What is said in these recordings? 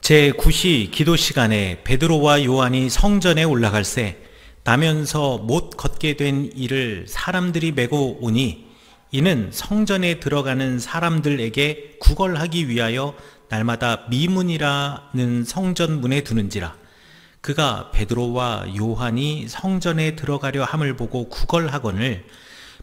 제9시 기도 시간에 베드로와 요한이 성전에 올라갈새 나면서 못 걷게 된 이를 사람들이 메고 오니 이는 성전에 들어가는 사람들에게 구걸하기 위하여 날마다 미문이라는 성전문에 두는지라. 그가 베드로와 요한이 성전에 들어가려 함을 보고 구걸하거늘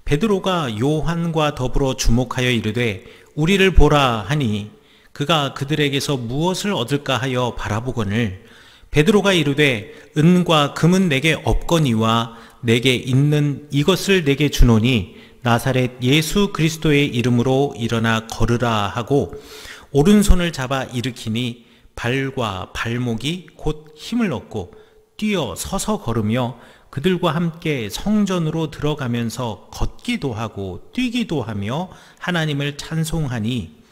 베드로가 요한과 더불어 주목하여 이르되 우리를 보라 하니 그가 그들에게서 무엇을 얻을까 하여 바라보거늘 베드로가 이르되 은과 금은 내게 없거니와 내게 있는 이것을 내게 주노니 나사렛 예수 그리스도의 이름으로 일어나 걸으라 하고 오른손을 잡아 일으키니 발과 발목이 곧 힘을 얻고 뛰어 서서 걸으며 그들과 함께 성전으로 들어가면서 걷기도 하고 뛰기도 하며 하나님을 찬송하니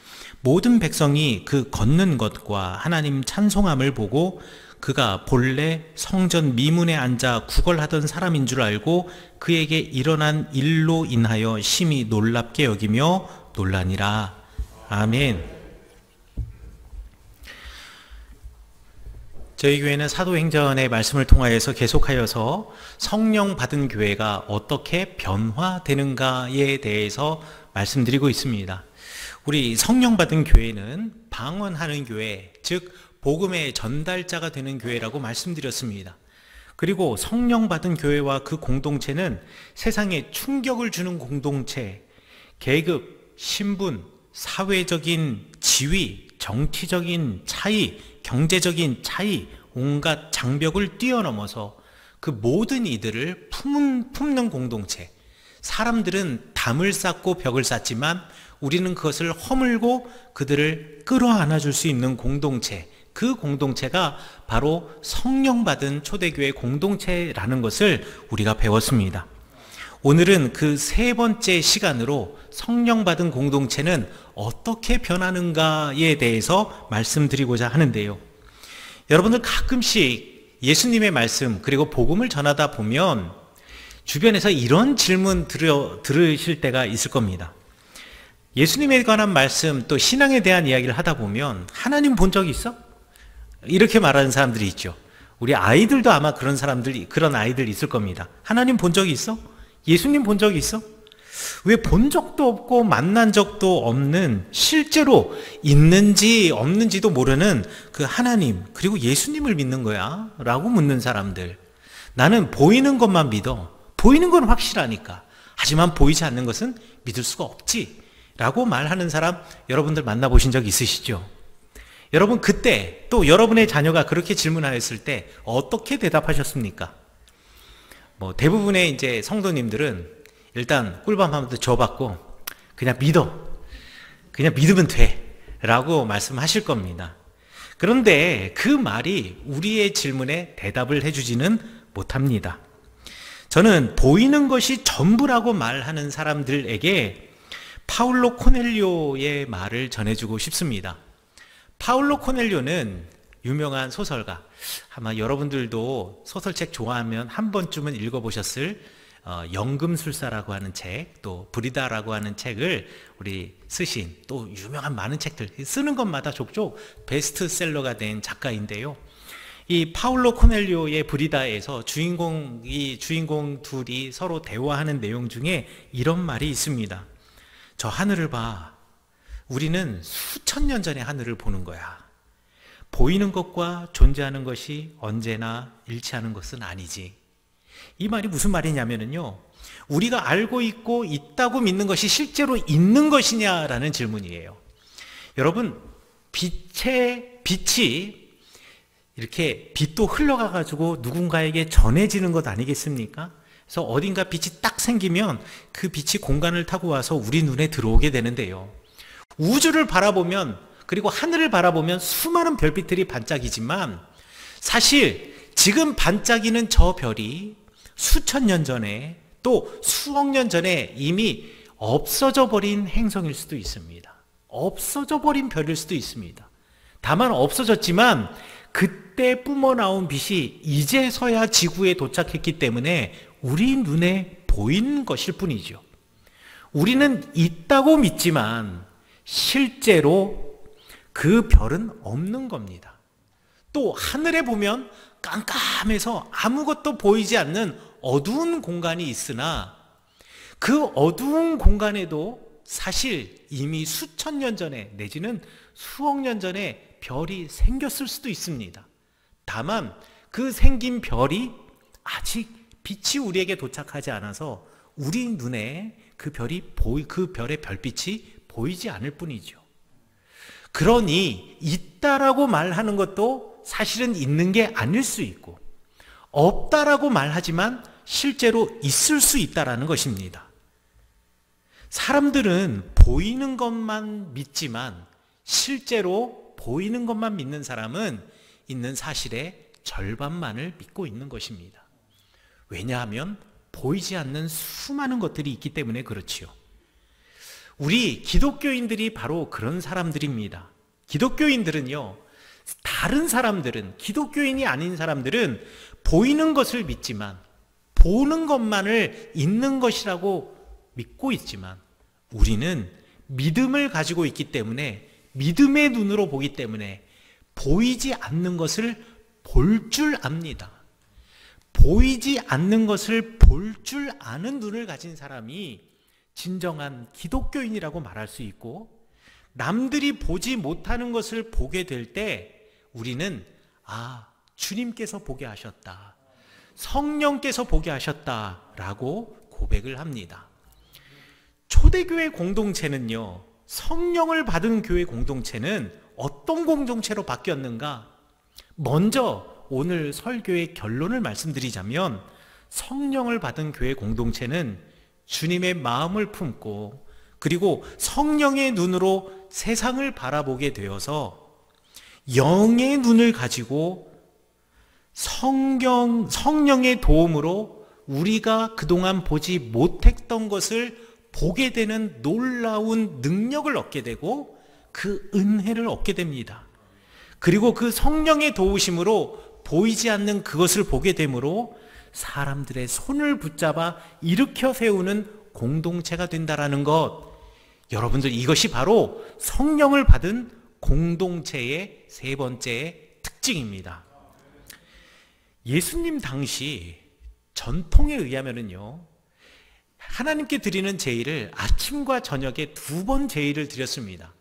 모든 백성이 그 걷는 것과 하나님 찬송함을 보고 그가 본래 성전 미문에 앉아 구걸하던 사람인 줄 알고 그에게 일어난 일로 인하여 심히 놀랍게 여기며 놀라니라. 아멘. 저희 교회는 사도행전의 말씀을 통하여서 계속하여서 성령 받은 교회가 어떻게 변화되는가에 대해서 말씀드리고 있습니다. 우리 성령 받은 교회는 방언하는 교회, 즉 복음의 전달자가 되는 교회라고 말씀드렸습니다. 그리고 성령 받은 교회와 그 공동체는 세상에 충격을 주는 공동체, 계급, 신분, 사회적인 지위, 정치적인 차이, 경제적인 차이, 온갖 장벽을 뛰어넘어서 그 모든 이들을 품는 공동체. 사람들은 담을 쌓고 벽을 쌓지만 우리는 그것을 허물고 그들을 끌어안아 줄 수 있는 공동체, 그 공동체가 바로 성령 받은 초대교회 공동체라는 것을 우리가 배웠습니다. 오늘은 그 세 번째 시간으로 성령 받은 공동체는 어떻게 변하는가에 대해서 말씀드리고자 하는데요. 여러분들 가끔씩 예수님의 말씀 그리고 복음을 전하다 보면 주변에서 이런 질문 들으실 때가 있을 겁니다. 예수님에 관한 말씀 또 신앙에 대한 이야기를 하다 보면 하나님 본 적 있어? 이렇게 말하는 사람들이 있죠. 우리 아이들도 아마 그런 아이들 있을 겁니다. 하나님 본 적이 있어? 예수님 본 적이 있어? 왜 본 적도 없고 만난 적도 없는, 실제로 있는지 없는지도 모르는 그 하나님 그리고 예수님을 믿는 거야? 라고 묻는 사람들. 나는 보이는 것만 믿어. 보이는 건 확실하니까. 하지만 보이지 않는 것은 믿을 수가 없지 라고 말하는 사람 여러분들 만나보신 적 있으시죠? 여러분 그때 또 여러분의 자녀가 그렇게 질문하였을 때 어떻게 대답하셨습니까? 대부분의 이제 성도님들은 일단 꿀밤 한번 줘받고 그냥 믿어. 그냥 믿으면 돼. 라고 말씀하실 겁니다. 그런데 그 말이 우리의 질문에 대답을 해주지는 못합니다. 저는 보이는 것이 전부라고 말하는 사람들에게 파울로 코넬료의 말을 전해주고 싶습니다. 파울로 코넬료는 유명한 소설가, 아마 여러분들도 소설책 좋아하면 한 번쯤은 읽어보셨을 연금술사라고 하는 책, 또 브리다라고 하는 책을 우리 쓰신 또 유명한 많은 책들 쓰는 것마다 족족 베스트셀러가 된 작가인데요. 이 파울로 코넬료의 브리다에서 주인공 둘이 서로 대화하는 내용 중에 이런 말이 있습니다. 저 하늘을 봐. 우리는 수천 년 전의 하늘을 보는 거야. 보이는 것과 존재하는 것이 언제나 일치하는 것은 아니지. 이 말이 무슨 말이냐면요, 우리가 알고 있고 있다고 믿는 것이 실제로 있는 것이냐라는 질문이에요. 여러분, 빛이 이렇게 빛도 흘러가가지고 누군가에게 전해지는 것 아니겠습니까? 그래서 어딘가 빛이 딱 생기면 그 빛이 공간을 타고 와서 우리 눈에 들어오게 되는데요. 우주를 바라보면, 그리고 하늘을 바라보면 수많은 별빛들이 반짝이지만 사실 지금 반짝이는 저 별이 수천 년 전에 또 수억 년 전에 이미 없어져 버린 행성일 수도 있습니다. 없어져 버린 별일 수도 있습니다. 다만 없어졌지만 그때 뿜어나온 빛이 이제서야 지구에 도착했기 때문에 우리 눈에 보이는 것일 뿐이죠. 우리는 있다고 믿지만 실제로 그 별은 없는 겁니다. 또 하늘에 보면 깜깜해서 아무것도 보이지 않는 어두운 공간이 있으나 그 어두운 공간에도 사실 이미 수천 년 전에 내지는 수억 년 전에 별이 생겼을 수도 있습니다. 다만 그 생긴 별이 아직 빛이 우리에게 도착하지 않아서 우리 눈에 그 별의 별빛이 보이지 않을 뿐이죠. 그러니 있다라고 말하는 것도 사실은 있는 게 아닐 수 있고, 없다라고 말하지만 실제로 있을 수 있다라는 것입니다. 사람들은 보이는 것만 믿지만 실제로 보이는 것만 믿는 사람은 있는 사실의 절반만을 믿고 있는 것입니다. 왜냐하면 보이지 않는 수많은 것들이 있기 때문에 그렇지요. 우리 기독교인들이 바로 그런 사람들입니다. 기독교인들은요, 다른 사람들은, 기독교인이 아닌 사람들은 보이는 것을 믿지만, 보는 것만을 있는 것이라고 믿고 있지만, 우리는 믿음을 가지고 있기 때문에, 믿음의 눈으로 보기 때문에 보이지 않는 것을 볼 줄 압니다. 보이지 않는 것을 볼 줄 아는 눈을 가진 사람이 진정한 기독교인이라고 말할 수 있고, 남들이 보지 못하는 것을 보게 될 때 우리는 주님께서 보게 하셨다, 성령께서 보게 하셨다라고 고백을 합니다. 초대교회 공동체는요, 성령을 받은 교회 공동체는 어떤 공동체로 바뀌었는가? 먼저 오늘 설교의 결론을 말씀드리자면, 성령을 받은 교회 공동체는 주님의 마음을 품고 그리고 성령의 눈으로 세상을 바라보게 되어서 영의 눈을 가지고 성령의 도움으로 우리가 그동안 보지 못했던 것을 보게 되는 놀라운 능력을 얻게 되고 그 은혜를 얻게 됩니다. 그리고 그 성령의 도우심으로 보이지 않는 그것을 보게 되므로 사람들의 손을 붙잡아 일으켜 세우는 공동체가 된다라는 것, 여러분들 이것이 바로 성령을 받은 공동체의 세 번째 특징입니다. 예수님 당시 전통에 의하면은요, 하나님께 드리는 제의를 아침과 저녁에 두 번 제의를 드렸습니다.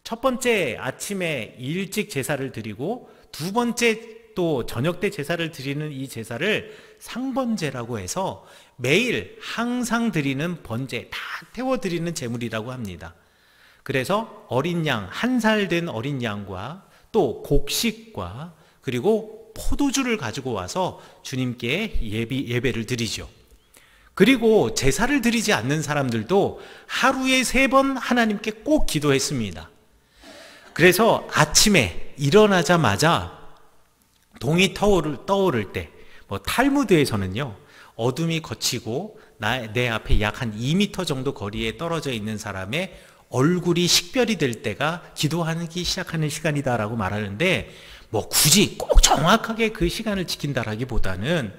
첫 번째 아침에 일찍 제사를 드리고, 두 번째 또 저녁 때 제사를 드리는 이 제사를 상번제라고 해서 매일 항상 드리는 번제, 다 태워드리는 제물이라고 합니다. 그래서 어린 양, 1살 된 어린 양과 또 곡식과 그리고 포도주를 가지고 와서 주님께 예배를 드리죠. 그리고 제사를 드리지 않는 사람들도 하루에 3번 하나님께 꼭 기도했습니다. 그래서 아침에 일어나자마자 동이 떠오를 때, 탈무드에서는요, 어둠이 걷히고 내 앞에 약 한 2m 정도 거리에 떨어져 있는 사람의 얼굴이 식별이 될 때가 기도하기 시작하는 시간이다라고 말하는데, 굳이 꼭 정확하게 그 시간을 지킨다라기보다는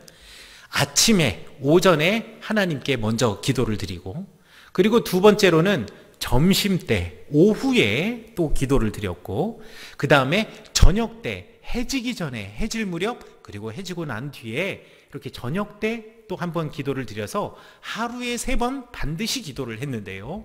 아침에, 오전에 하나님께 먼저 기도를 드리고, 그리고 두 번째로는 점심때, 오후에 또 기도를 드렸고, 그 다음에 저녁 때, 해지기 전에, 해질 무렵, 그리고 해지고 난 뒤에 이렇게 저녁 때 또 한 번 기도를 드려서 하루에 3번 반드시 기도를 했는데요.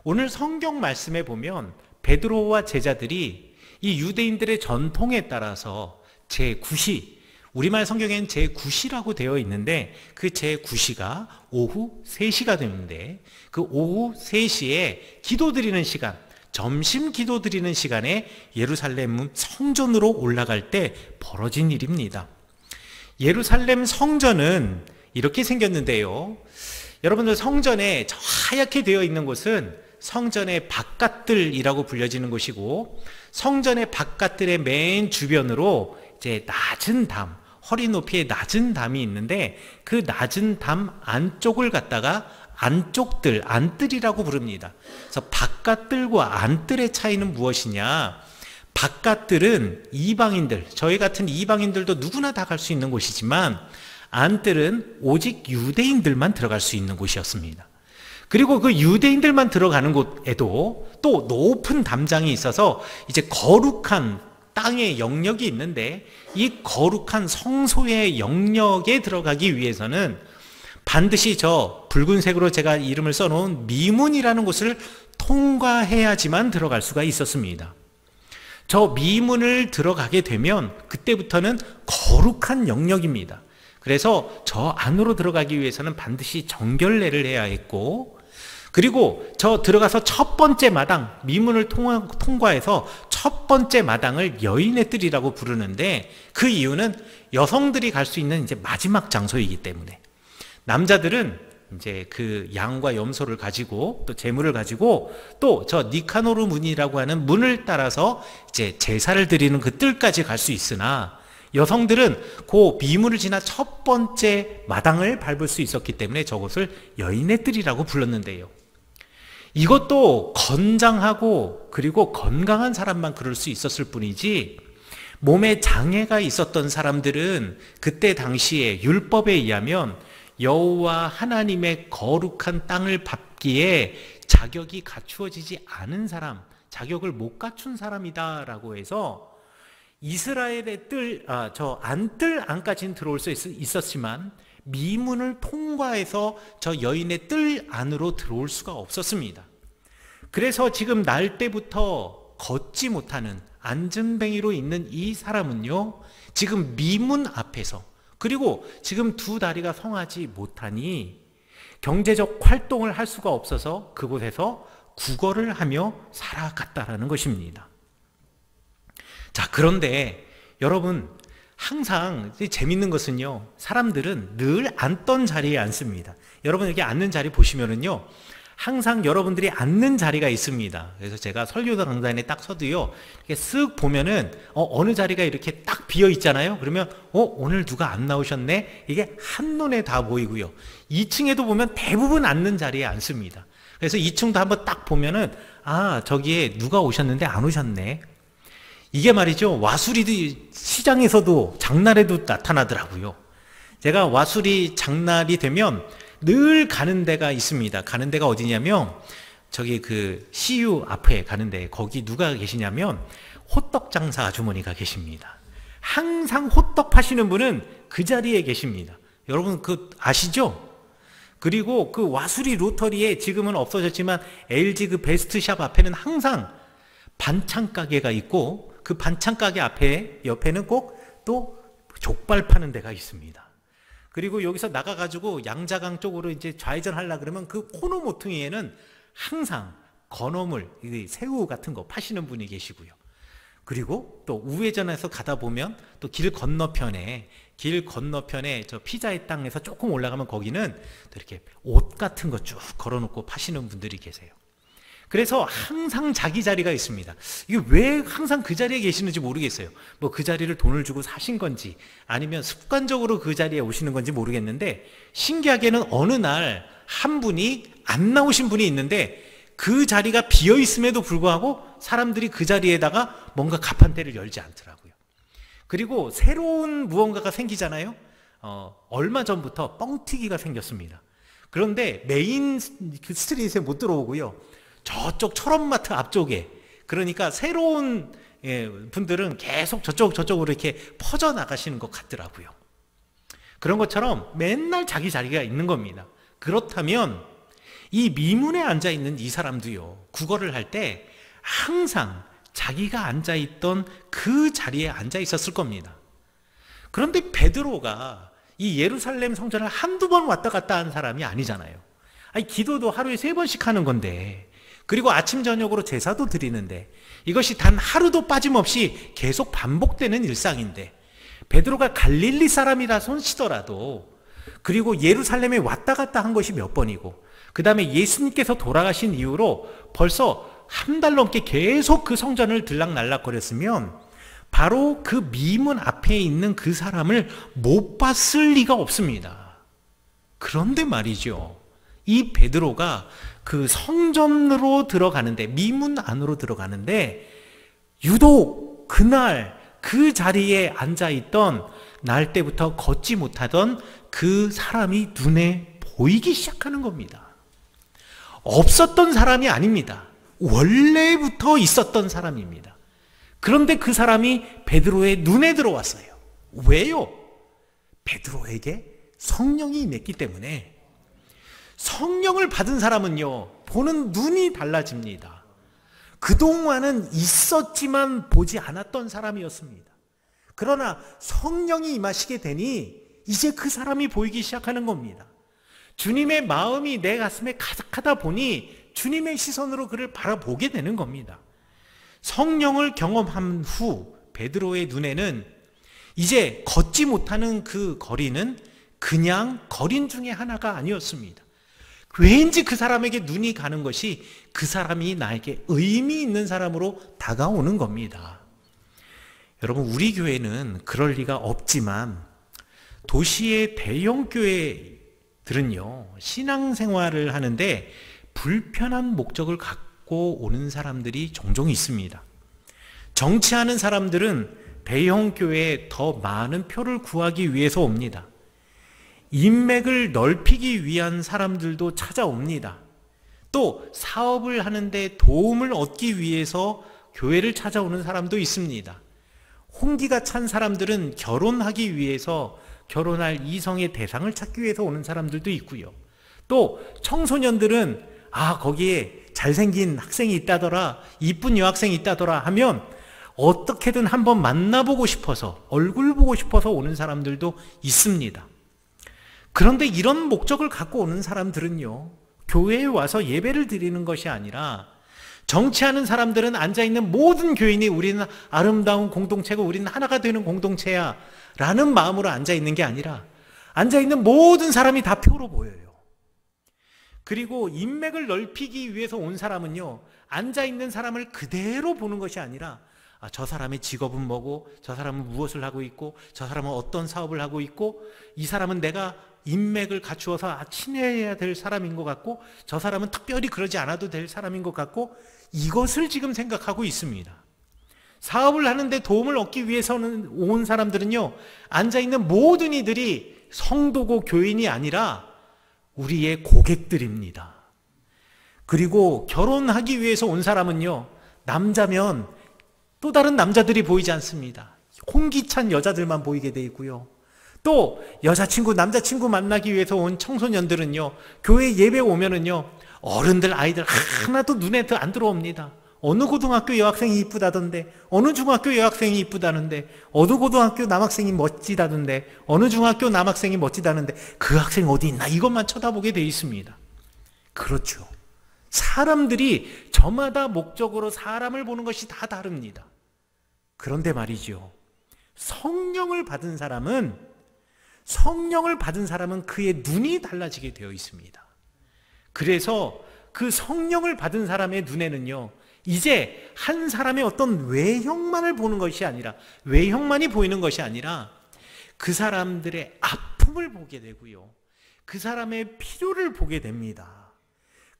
오늘 성경 말씀에 보면 베드로와 제자들이 이 유대인들의 전통에 따라서 제9시, 우리말 성경에는 제9시라고 되어 있는데 그 제9시가 오후 3시가 되는데, 그 오후 3시에 기도드리는 시간, 점심 기도드리는 시간에 예루살렘 성전으로 올라갈 때 벌어진 일입니다. 예루살렘 성전은 이렇게 생겼는데요, 여러분들 성전에 저 하얗게 되어 있는 곳은 성전의 바깥들이라고 불려지는 곳이고, 성전의 바깥들의 맨 주변으로 이제 낮은 담, 허리 높이의 낮은 담이 있는데 그 낮은 담 안쪽을 갖다가 안뜰이라고 부릅니다. 그래서 바깥들과 안뜰의 차이는 무엇이냐? 바깥들은 이방인들, 저희 같은 이방인들도 누구나 다 갈 수 있는 곳이지만, 안뜰은 오직 유대인들만 들어갈 수 있는 곳이었습니다. 그리고 그 유대인들만 들어가는 곳에도 또 높은 담장이 있어서 이제 거룩한 땅의 영역이 있는데 이 거룩한 성소의 영역에 들어가기 위해서는 반드시 저 붉은색으로 제가 이름을 써놓은 미문이라는 곳을 통과해야지만 들어갈 수가 있었습니다. 저 미문을 들어가게 되면 그때부터는 거룩한 영역입니다. 그래서 저 안으로 들어가기 위해서는 반드시 정결례를 해야 했고, 그리고 저 들어가서 첫 번째 마당, 미문을 통과해서 첫 번째 마당을 여인의 뜰이라고 부르는데, 그 이유는 여성들이 갈 수 있는 이제 마지막 장소이기 때문에, 남자들은 이제 그 양과 염소를 가지고 또 제물을 가지고 또 저 니카노르 문이라고 하는 문을 따라서 이제 제사를 드리는 그 뜰까지 갈 수 있으나, 여성들은 그 미문을 지나 첫 번째 마당을 밟을 수 있었기 때문에 저곳을 여인의 뜰이라고 불렀는데요. 이것도 건장하고 그리고 건강한 사람만 그럴 수 있었을 뿐이지, 몸에 장애가 있었던 사람들은 그때 당시에 율법에 의하면 여호와 하나님의 거룩한 땅을 밟기에 자격이 갖추어지지 않은 사람, 자격을 못 갖춘 사람이다라고 해서 이스라엘의 저 안뜰 안까지는 들어올 수 있었지만 미문을 통과해서 저 여인의 뜰 안으로 들어올 수가 없었습니다. 그래서 지금 날 때부터 걷지 못하는 안전뱅이로 있는 이 사람은요, 지금 미문 앞에서, 그리고 지금 두 다리가 성하지 못하니 경제적 활동을 할 수가 없어서 그곳에서 구걸을 하며 살아갔다라는 것입니다. 자, 그런데 여러분, 항상 재밌는 것은요, 사람들은 늘 앉던 자리에 앉습니다. 여러분 여기 앉는 자리 보시면은요, 항상 여러분들이 앉는 자리가 있습니다. 그래서 제가 설교도 강단에 딱 서도요, 이렇게 쓱 보면은 어느 자리가 이렇게 딱 비어 있잖아요. 그러면 오늘 누가 안 나오셨네, 이게 한눈에 다 보이고요. 2층에도 보면 대부분 앉는 자리에 앉습니다. 그래서 2층도 한번 딱 보면은 저기에 누가 오셨는데 안 오셨네, 이게 말이죠, 와수리 시장에서도 장날에도 나타나더라고요. 제가 와수리 장날이 되면 늘 가는 데가 있습니다. 가는 데가 어디냐면 저기 그 CU 앞에 가는데, 거기 누가 계시냐면 호떡 장사 아주머니가 계십니다. 항상 호떡 파시는 분은 그 자리에 계십니다. 여러분 그 아시죠? 그리고 그 와수리 로터리에 지금은 없어졌지만 LG 그 베스트샵 앞에는 항상 반찬 가게가 있고, 그 반찬 가게 옆에는 꼭 또 족발 파는 데가 있습니다. 그리고 여기서 나가가지고 양자강 쪽으로 이제 좌회전 하려 그러면 그 코너 모퉁이에는 항상 건어물, 새우 같은 거 파시는 분이 계시고요. 그리고 또 우회전해서 가다 보면 또 길 건너편에 저 피자의 땅에서 조금 올라가면 거기는 또 이렇게 옷 같은 거 쭉 걸어놓고 파시는 분들이 계세요. 그래서 항상 자기 자리가 있습니다. 이게 왜 항상 그 자리에 계시는지 모르겠어요. 뭐 그 자리를 돈을 주고 사신 건지 아니면 습관적으로 그 자리에 오시는 건지 모르겠는데, 신기하게는 어느 날 한 분이 안 나오신 분이 있는데 그 자리가 비어 있음에도 불구하고 사람들이 그 자리에다가 뭔가 가판대를 열지 않더라고요. 그리고 새로운 무언가가 생기잖아요. 얼마 전부터 뻥튀기가 생겼습니다. 그런데 메인 그 스트릿에 못 들어오고요, 저쪽 철업마트 앞쪽에, 그러니까 새로운 분들은 계속 저쪽으로 이렇게 퍼져나가시는 것 같더라고요. 그런 것처럼 맨날 자기 자리가 있는 겁니다. 그렇다면 이 미문에 앉아있는 이 사람도요, 구걸을 할 때 항상 자기가 앉아있던 그 자리에 앉아있었을 겁니다. 그런데 베드로가 이 예루살렘 성전을 한두 번 왔다 갔다 한 사람이 아니잖아요. 기도도 하루에 3번씩 하는 건데, 그리고 아침 저녁으로 제사도 드리는데, 이것이 단 하루도 빠짐없이 계속 반복되는 일상인데, 베드로가 갈릴리 사람이라 손치더라도, 그리고 예루살렘에 왔다 갔다 한 것이 몇 번이고, 그 다음에 예수님께서 돌아가신 이후로 벌써 한 달 넘게 계속 그 성전을 들락날락거렸으면 바로 그 미문 앞에 있는 그 사람을 못 봤을 리가 없습니다. 그런데 말이죠, 이 베드로가 그 성전으로 들어가는데, 미문 안으로 들어가는데, 유독 그날 그 자리에 앉아있던, 날 때부터 걷지 못하던 그 사람이 눈에 보이기 시작하는 겁니다. 없었던 사람이 아닙니다. 원래부터 있었던 사람입니다. 그런데 그 사람이 베드로의 눈에 들어왔어요. 왜요? 베드로에게 성령이 임했기 때문에. 성령을 받은 사람은요, 보는 눈이 달라집니다. 그동안은 있었지만 보지 않았던 사람이었습니다. 그러나 성령이 임하시게 되니 이제 그 사람이 보이기 시작하는 겁니다. 주님의 마음이 내 가슴에 가득하다 보니 주님의 시선으로 그를 바라보게 되는 겁니다. 성령을 경험한 후 베드로의 눈에는 이제 걷지 못하는 그 거리는 그냥 거린 중에 하나가 아니었습니다. 왠지 그 사람에게 눈이 가는 것이 그 사람이 나에게 의미 있는 사람으로 다가오는 겁니다. 여러분, 우리 교회는 그럴 리가 없지만 도시의 대형 교회들은요, 신앙생활을 하는데 불편한 목적을 갖고 오는 사람들이 종종 있습니다. 정치하는 사람들은 대형 교회에 더 많은 표를 구하기 위해서 옵니다. 인맥을 넓히기 위한 사람들도 찾아옵니다. 또 사업을 하는데 도움을 얻기 위해서 교회를 찾아오는 사람도 있습니다. 홍기가 찬 사람들은 결혼하기 위해서 결혼할 이성의 대상을 찾기 위해서 오는 사람들도 있고요. 또 청소년들은 거기에 잘생긴 학생이 있다더라, 이쁜 여학생이 있다더라 하면 어떻게든 한번 만나보고 싶어서, 얼굴 보고 싶어서 오는 사람들도 있습니다. 그런데 이런 목적을 갖고 오는 사람들은요, 교회에 와서 예배를 드리는 것이 아니라, 정치하는 사람들은 앉아있는 모든 교인이 우리는 아름다운 공동체고 우리는 하나가 되는 공동체야 라는 마음으로 앉아있는 게 아니라, 앉아있는 모든 사람이 다 표로 보여요. 그리고 인맥을 넓히기 위해서 온 사람은요, 앉아있는 사람을 그대로 보는 것이 아니라, 저 사람의 직업은 뭐고, 저 사람은 무엇을 하고 있고, 저 사람은 어떤 사업을 하고 있고, 이 사람은 내가 인맥을 갖추어서 친해야 될 사람인 것 같고, 저 사람은 특별히 그러지 않아도 될 사람인 것 같고, 이것을 지금 생각하고 있습니다. 사업을 하는데 도움을 얻기 위해서는 온 사람들은요, 앉아있는 모든 이들이 성도고 교인이 아니라 우리의 고객들입니다. 그리고 결혼하기 위해서 온 사람은요, 남자면 또 다른 남자들이 보이지 않습니다. 홍기찬 여자들만 보이게 돼 있고요. 또 여자친구, 남자친구 만나기 위해서 온 청소년들은요, 교회 예배 오면은요, 어른들, 아이들 하나도 눈에 안 들어옵니다. 어느 고등학교 여학생이 이쁘다던데, 어느 중학교 여학생이 이쁘다는데, 어느 고등학교 남학생이 멋지다던데, 어느 중학교 남학생이 멋지다는데, 그 학생 어디 있나, 이것만 쳐다보게 돼 있습니다. 그렇죠. 사람들이 저마다 목적으로 사람을 보는 것이 다 다릅니다. 그런데 말이죠, 성령을 받은 사람은 그의 눈이 달라지게 되어 있습니다. 그래서 그 성령을 받은 사람의 눈에는요, 이제 한 사람의 어떤 외형만을 보는 것이 아니라, 외형만이 보이는 것이 아니라 그 사람들의 아픔을 보게 되고요, 그 사람의 필요를 보게 됩니다.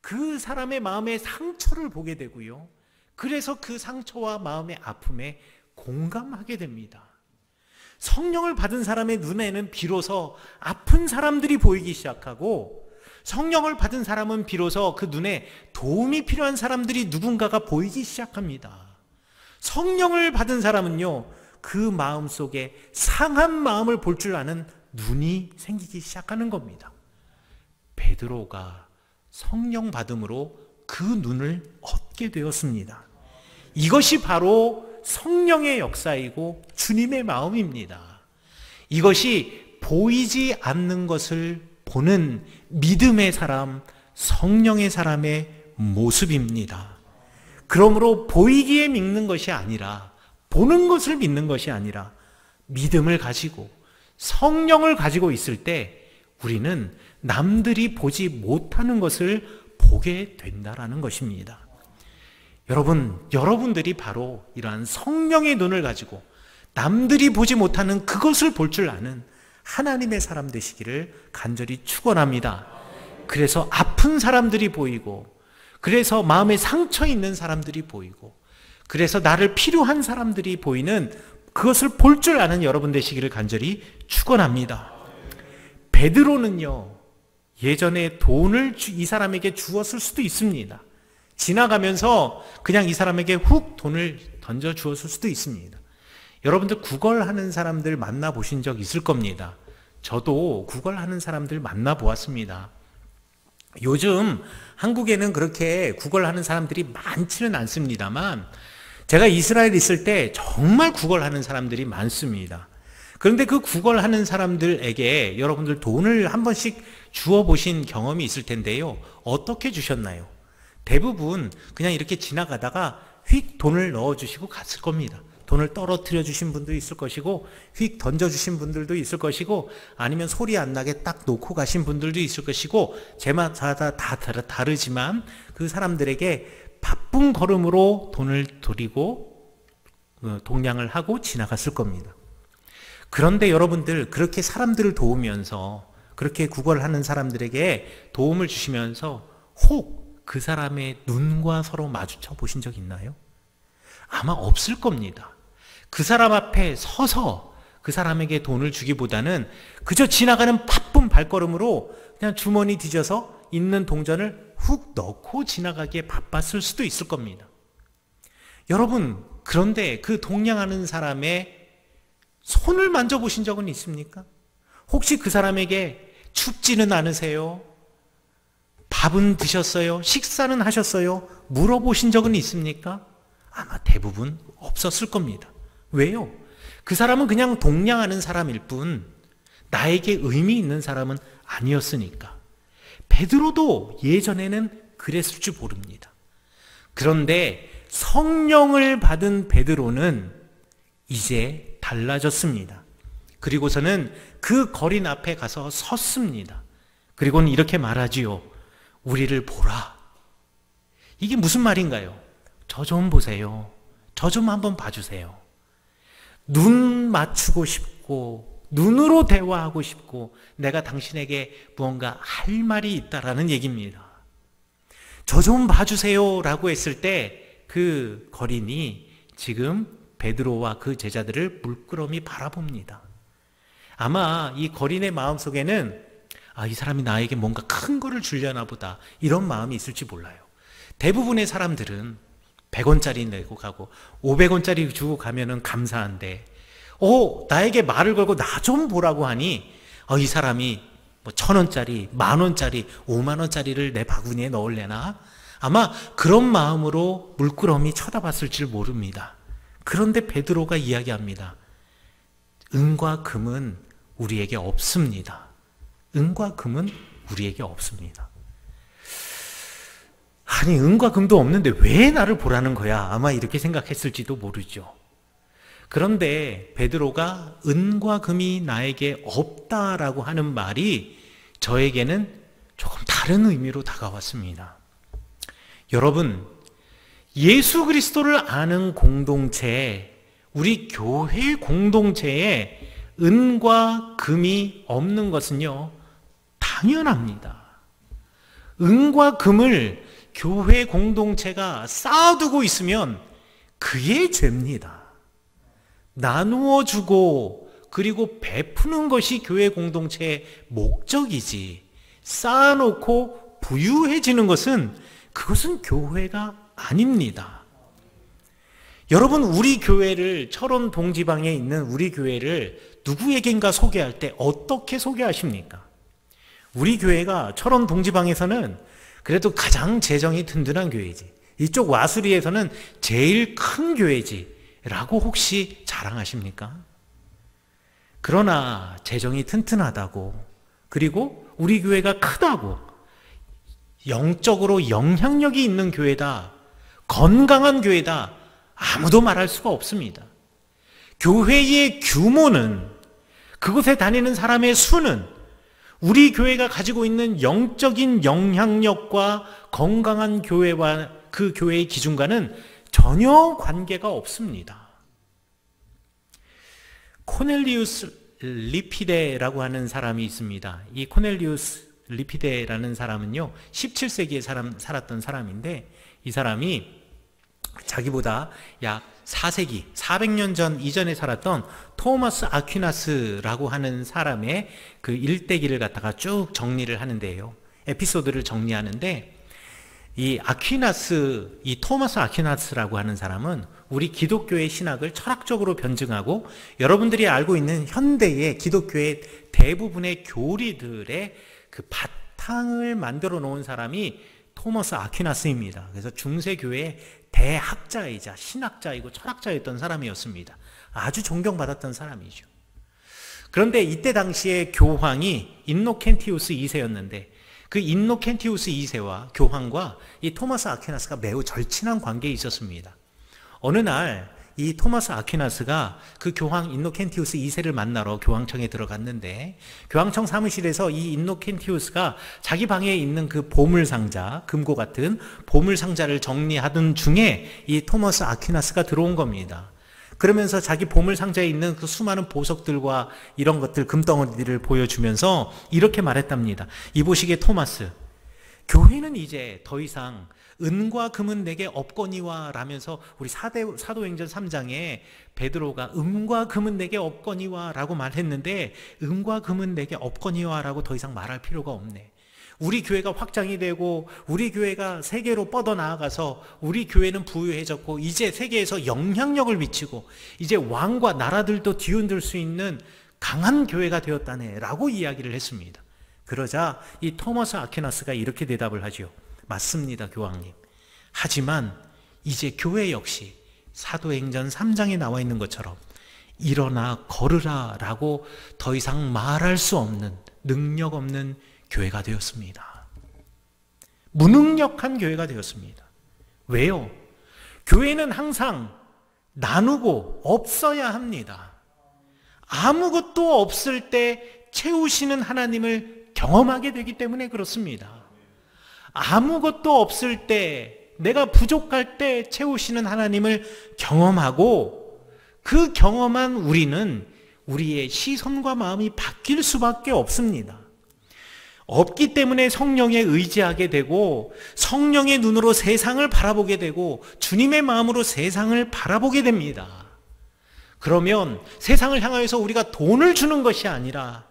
그 사람의 마음의 상처를 보게 되고요, 그래서 그 상처와 마음의 아픔에 공감하게 됩니다. 성령을 받은 사람의 눈에는 비로소 아픈 사람들이 보이기 시작하고, 성령을 받은 사람은 비로소 그 눈에 도움이 필요한 사람들이 누군가가 보이기 시작합니다. 성령을 받은 사람은요, 그 마음 속에 상한 마음을 볼 줄 아는 눈이 생기기 시작하는 겁니다. 베드로가 성령 받음으로 그 눈을 얻게 되었습니다. 이것이 바로 성령의 역사이고 주님의 마음입니다. 이것이 보이지 않는 것을 보는 믿음의 사람, 성령의 사람의 모습입니다. 그러므로 보이기에 믿는 것이 아니라, 보는 것을 믿는 것이 아니라 믿음을 가지고 성령을 가지고 있을 때 우리는 남들이 보지 못하는 것을 보게 된다라는 것입니다. 여러분들이 바로 이러한 성령의 눈을 가지고 남들이 보지 못하는 그것을 볼 줄 아는 하나님의 사람 되시기를 간절히 축원합니다. 그래서 아픈 사람들이 보이고, 그래서 마음에 상처 있는 사람들이 보이고, 그래서 나를 필요한 사람들이 보이는 그것을 볼 줄 아는 여러분 되시기를 간절히 축원합니다. 베드로는요, 예전에 돈을 이 사람에게 주었을 수도 있습니다. 지나가면서 그냥 이 사람에게 훅 돈을 던져 주었을 수도 있습니다. 여러분들 구걸하는 사람들 만나보신 적 있을 겁니다. 저도 구걸하는 사람들 만나보았습니다. 요즘 한국에는 그렇게 구걸하는 사람들이 많지는 않습니다만 제가 이스라엘에 있을 때 정말 구걸하는 사람들이 많습니다. 그런데 그 구걸하는 사람들에게 여러분들 돈을 한 번씩 주어 보신 경험이 있을 텐데요. 어떻게 주셨나요? 대부분 그냥 이렇게 지나가다가 휙 돈을 넣어주시고 갔을 겁니다. 돈을 떨어뜨려 주신 분도 있을 것이고 휙 던져주신 분들도 있을 것이고 아니면 소리 안 나게 딱 놓고 가신 분들도 있을 것이고 제마다 다 다르지만 그 사람들에게 바쁜 걸음으로 돈을 드리고 동냥을 하고 지나갔을 겁니다. 그런데 여러분들 그렇게 사람들을 도우면서 그렇게 구걸하는 사람들에게 도움을 주시면서 혹 그 사람의 눈과 서로 마주쳐 보신 적 있나요? 아마 없을 겁니다. 그 사람 앞에 서서 그 사람에게 돈을 주기보다는 그저 지나가는 바쁜 발걸음으로 그냥 주머니 뒤져서 있는 동전을 훅 넣고 지나가기에 바빴을 수도 있을 겁니다. 여러분, 그런데 그 동냥하는 사람의 손을 만져보신 적은 있습니까? 혹시 그 사람에게 춥지는 않으세요? 밥은 드셨어요? 식사는 하셨어요? 물어보신 적은 있습니까? 아마 대부분 없었을 겁니다. 왜요? 그 사람은 그냥 동냥하는 사람일 뿐 나에게 의미 있는 사람은 아니었으니까. 베드로도 예전에는 그랬을 줄 모릅니다. 그런데 성령을 받은 베드로는 이제 달라졌습니다. 그리고서는 그 거린 앞에 가서 섰습니다. 그리고는 이렇게 말하지요. 우리를 보라. 이게 무슨 말인가요? 저 좀 보세요. 저 좀 한번 봐주세요. 눈 맞추고 싶고 눈으로 대화하고 싶고 내가 당신에게 무언가 할 말이 있다라는 얘기입니다. 저 좀 봐주세요 라고 했을 때 그 거린이 지금 베드로와 그 제자들을 물끄러미 바라봅니다. 아마 이 거린의 마음속에는 이 사람이 나에게 뭔가 큰 거를 주려나 보다 이런 마음이 있을지 몰라요. 대부분의 사람들은 100원짜리 내고 가고 500원짜리 주고 가면은 감사한데 나에게 말을 걸고 나 좀 보라고 하니 이 사람이 뭐 1000원짜리, 10,000원짜리, 50,000원짜리를 내 바구니에 넣을래나? 아마 그런 마음으로 물끄러미 쳐다봤을 줄 모릅니다. 그런데 베드로가 이야기합니다. 은과 금은 우리에게 없습니다. 은과 금은 우리에게 없습니다. 아니, 은과 금도 없는데 왜 나를 보라는 거야? 아마 이렇게 생각했을지도 모르죠. 그런데 베드로가 은과 금이 나에게 없다라고 하는 말이 저에게는 조금 다른 의미로 다가왔습니다. 여러분, 예수 그리스도를 아는 공동체, 우리 교회 공동체에 은과 금이 없는 것은요, 당연합니다. 은과 금을 교회 공동체가 쌓아두고 있으면 그게 죄입니다. 나누어 주고 그리고 베푸는 것이 교회 공동체의 목적이지, 쌓아놓고 부유해지는 그것은 교회가 아닙니다. 여러분, 우리 교회를, 철원 동지방에 있는 우리 교회를 누구에겐가 소개할 때 어떻게 소개하십니까? 우리 교회가 철원 동지방에서는 그래도 가장 재정이 든든한 교회지, 이쪽 와수리에서는 제일 큰 교회지 라고 혹시 자랑하십니까? 그러나 재정이 튼튼하다고, 그리고 우리 교회가 크다고, 영적으로 영향력이 있는 교회다, 건강한 교회다, 아무도 말할 수가 없습니다. 교회의 규모는, 그곳에 다니는 사람의 수는 우리 교회가 가지고 있는 영적인 영향력과 건강한 교회와 그 교회의 기준과는 전혀 관계가 없습니다. 코넬리우스 리피데라고 하는 사람이 있습니다. 이 코넬리우스 리피데라는 사람은요, 17세기에 살았던 사람인데, 이 사람이 자기보다 약 4세기, 400년 전 이전에 살았던 토마스 아퀴나스라고 하는 사람의 그 일대기를 갖다가 쭉 정리를 하는데요. 에피소드를 정리하는데, 이 아퀴나스, 이 토마스 아퀴나스라고 하는 사람은 우리 기독교의 신학을 철학적으로 변증하고 여러분들이 알고 있는 현대의 기독교의 대부분의 교리들의 그 바탕을 만들어 놓은 사람이 토마스 아퀴나스입니다. 그래서 중세교회의 대학자이자 신학자이고 철학자였던 사람이었습니다. 아주 존경받았던 사람이죠. 그런데 이때 당시에 교황이 인노켄티우스 2세였는데 그 인노켄티우스 2세와 교황과 이 토마스 아퀴나스가 매우 절친한 관계에 있었습니다. 어느 날 이 토마스 아퀴나스가 그 교황 인노켄티우스 2세를 만나러 교황청에 들어갔는데 교황청 사무실에서 이 인노켄티우스가 자기 방에 있는 그 보물상자, 금고 같은 보물상자를 정리하던 중에 이 토마스 아퀴나스가 들어온 겁니다. 그러면서 자기 보물상자에 있는 그 수많은 보석들과 이런 것들, 금덩어리들을 보여주면서 이렇게 말했답니다. 이보시게 토마스, 교회는 이제 더 이상 은과 금은 내게 없거니와 라면서 우리 사도행전 3장에 베드로가 은과 금은 내게 없거니와 라고 말했는데 은과 금은 내게 없거니와 라고 더 이상 말할 필요가 없네. 우리 교회가 확장이 되고 우리 교회가 세계로 뻗어나가서 우리 교회는 부유해졌고 이제 세계에서 영향력을 미치고 이제 왕과 나라들도 뒤흔들 수 있는 강한 교회가 되었다네 라고 이야기를 했습니다. 그러자 이 토마스 아퀴나스가 이렇게 대답을 하죠. 맞습니다, 교황님. 하지만 이제 교회 역시 사도행전 3장에 나와 있는 것처럼 일어나 걸으라 라고 더 이상 말할 수 없는, 능력 없는 교회가 되었습니다. 무능력한 교회가 되었습니다. 왜요? 교회는 항상 나누고 없어야 합니다. 아무것도 없을 때 채우시는 하나님을 경험하게 되기 때문에 그렇습니다. 아무것도 없을 때, 내가 부족할 때 채우시는 하나님을 경험하고 그 경험한 우리는 우리의 시선과 마음이 바뀔 수밖에 없습니다. 없기 때문에 성령에 의지하게 되고 성령의 눈으로 세상을 바라보게 되고 주님의 마음으로 세상을 바라보게 됩니다. 그러면 세상을 향하여서 우리가 돈을 주는 것이 아니라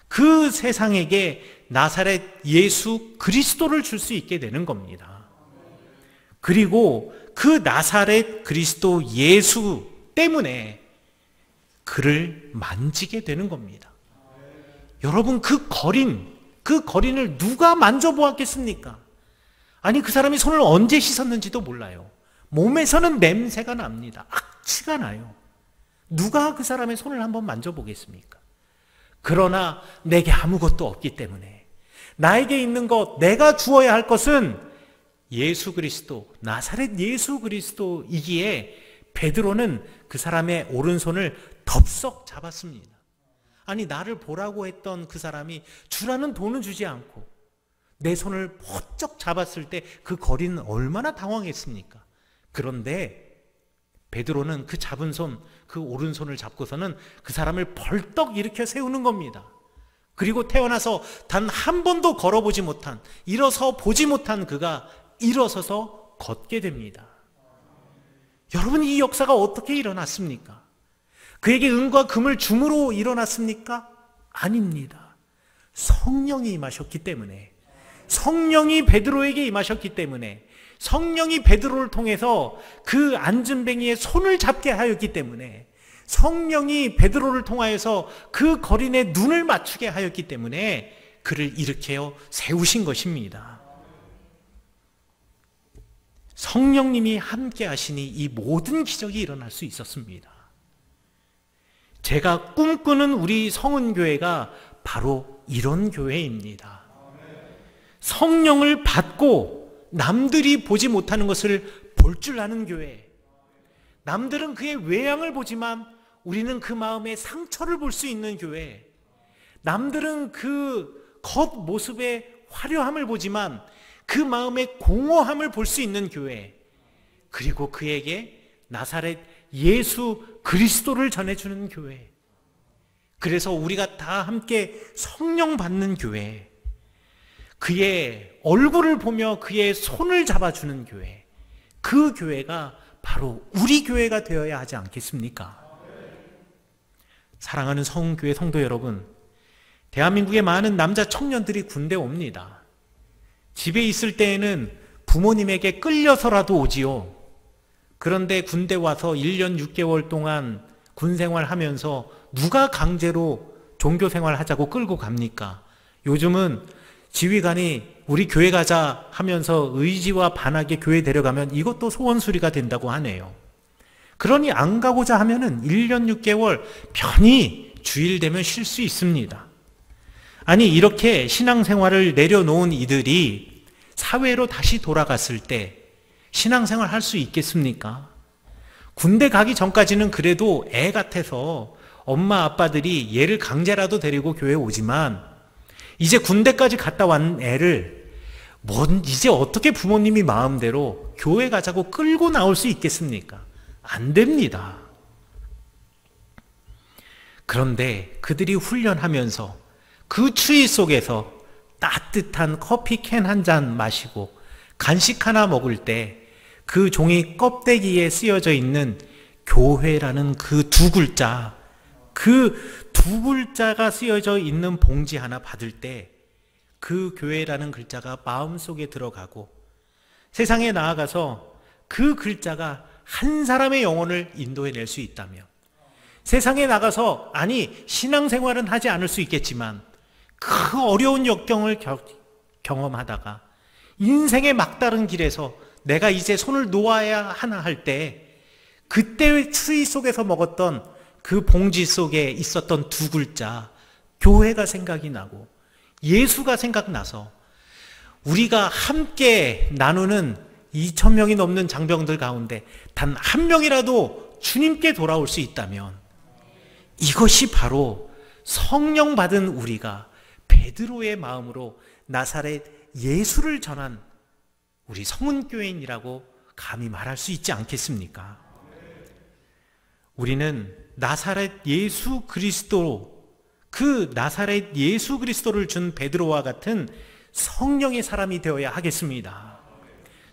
그 세상에게 나사렛 예수 그리스도를 줄 수 있게 되는 겁니다. 그리고 그 나사렛 그리스도 예수 때문에 그를 만지게 되는 겁니다. 여러분, 그 거린을 누가 만져보았겠습니까? 아니, 그 사람이 손을 언제 씻었는지도 몰라요. 몸에서는 냄새가 납니다. 악취가 나요. 누가 그 사람의 손을 한번 만져보겠습니까? 그러나 내게 아무것도 없기 때문에 나에게 있는 것, 내가 주어야 할 것은 예수 그리스도, 나사렛 예수 그리스도이기에 베드로는 그 사람의 오른손을 덥석 잡았습니다. 아니, 나를 보라고 했던 그 사람이 주라는 돈은 주지 않고 내 손을 번쩍 잡았을 때 그 거리는 얼마나 당황했습니까? 그런데 베드로는 그 잡은 손, 그 오른손을 잡고서는 그 사람을 벌떡 일으켜 세우는 겁니다. 그리고 태어나서 단 한 번도 걸어보지 못한, 일어서 보지 못한 그가 일어서서 걷게 됩니다. 여러분, 이 역사가 어떻게 일어났습니까? 그에게 은과 금을 줌으로 일어났습니까? 아닙니다. 성령이 임하셨기 때문에, 성령이 베드로에게 임하셨기 때문에, 성령이 베드로를 통해서 그 안진뱅이의 손을 잡게 하였기 때문에, 성령이 베드로를 통하여서 그 거린의 눈을 맞추게 하였기 때문에 그를 일으켜 세우신 것입니다. 성령님이 함께 하시니 이 모든 기적이 일어날 수 있었습니다. 제가 꿈꾸는 우리 성은교회가 바로 이런 교회입니다. 성령을 받고 남들이 보지 못하는 것을 볼 줄 아는 교회. 남들은 그의 외양을 보지만 우리는 그 마음의 상처를 볼 수 있는 교회. 남들은 그 겉모습의 화려함을 보지만 그 마음의 공허함을 볼 수 있는 교회. 그리고 그에게 나사렛 예수 그리스도를 전해주는 교회. 그래서 우리가 다 함께 성령 받는 교회. 그의 얼굴을 보며 그의 손을 잡아주는 교회. 그 교회가 바로 우리 교회가 되어야 하지 않겠습니까? 사랑하는 성교회 성도 여러분, 대한민국의 많은 남자 청년들이 군대 옵니다. 집에 있을 때에는 부모님에게 끌려서라도 오지요. 그런데 군대 와서 1년 6개월 동안 군 생활하면서 누가 강제로 종교 생활하자고 끌고 갑니까? 요즘은 지휘관이 우리 교회 가자 하면서 의지와 반하게 교회 데려가면 이것도 소원수리가 된다고 하네요. 그러니 안 가고자 하면은 1년 6개월 편히 주일 되면 쉴 수 있습니다. 아니, 이렇게 신앙생활을 내려놓은 이들이 사회로 다시 돌아갔을 때 신앙생활 할 수 있겠습니까? 군대 가기 전까지는 그래도 애 같아서 엄마 아빠들이 얘를 강제라도 데리고 교회에 오지만 이제 군대까지 갔다 온 애를 이제 어떻게 부모님이 마음대로 교회 가자고 끌고 나올 수 있겠습니까? 안 됩니다. 그런데 그들이 훈련하면서 그 추위 속에서 따뜻한 커피 캔 한 잔 마시고 간식 하나 먹을 때 그 종이 껍데기에 쓰여져 있는 교회라는 그 두 글자, 그 두 글자가 쓰여져 있는 봉지 하나 받을 때 그 교회라는 글자가 마음속에 들어가고 세상에 나아가서 그 글자가 한 사람의 영혼을 인도해낼 수 있다면, 세상에 나가서 아니 신앙생활은 하지 않을 수 있겠지만 그 어려운 역경을 경험하다가 인생의 막다른 길에서 내가 이제 손을 놓아야 하나 할 때 그때의 추위 속에서 먹었던 그 봉지 속에 있었던 두 글자 교회가 생각이 나고 예수가 생각나서 우리가 함께 나누는 2,000명이 넘는 장병들 가운데 단 한 명이라도 주님께 돌아올 수 있다면 이것이 바로 성령 받은 우리가 베드로의 마음으로 나사렛 예수를 전한 우리 성은교회인이라고 감히 말할 수 있지 않겠습니까? 우리는 나사렛 예수 그리스도, 그 나사렛 예수 그리스도를 준 베드로와 같은 성령의 사람이 되어야 하겠습니다.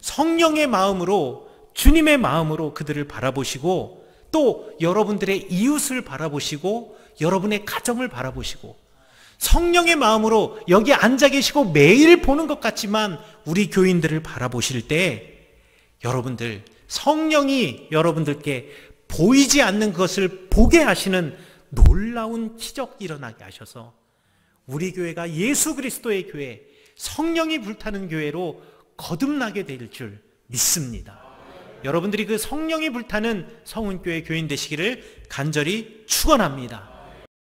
성령의 마음으로, 주님의 마음으로 그들을 바라보시고 또 여러분들의 이웃을 바라보시고 여러분의 가정을 바라보시고 성령의 마음으로 여기 앉아 계시고 매일 보는 것 같지만 우리 교인들을 바라보실 때 여러분들, 성령이 여러분들께 보이지 않는 것을 보게 하시는 놀라운 기적이 일어나게 하셔서 우리 교회가 예수 그리스도의 교회, 성령이 불타는 교회로 거듭나게 될 줄 믿습니다. 여러분들이 그 성령이 불타는 성은교회 교인 되시기를 간절히 축원합니다.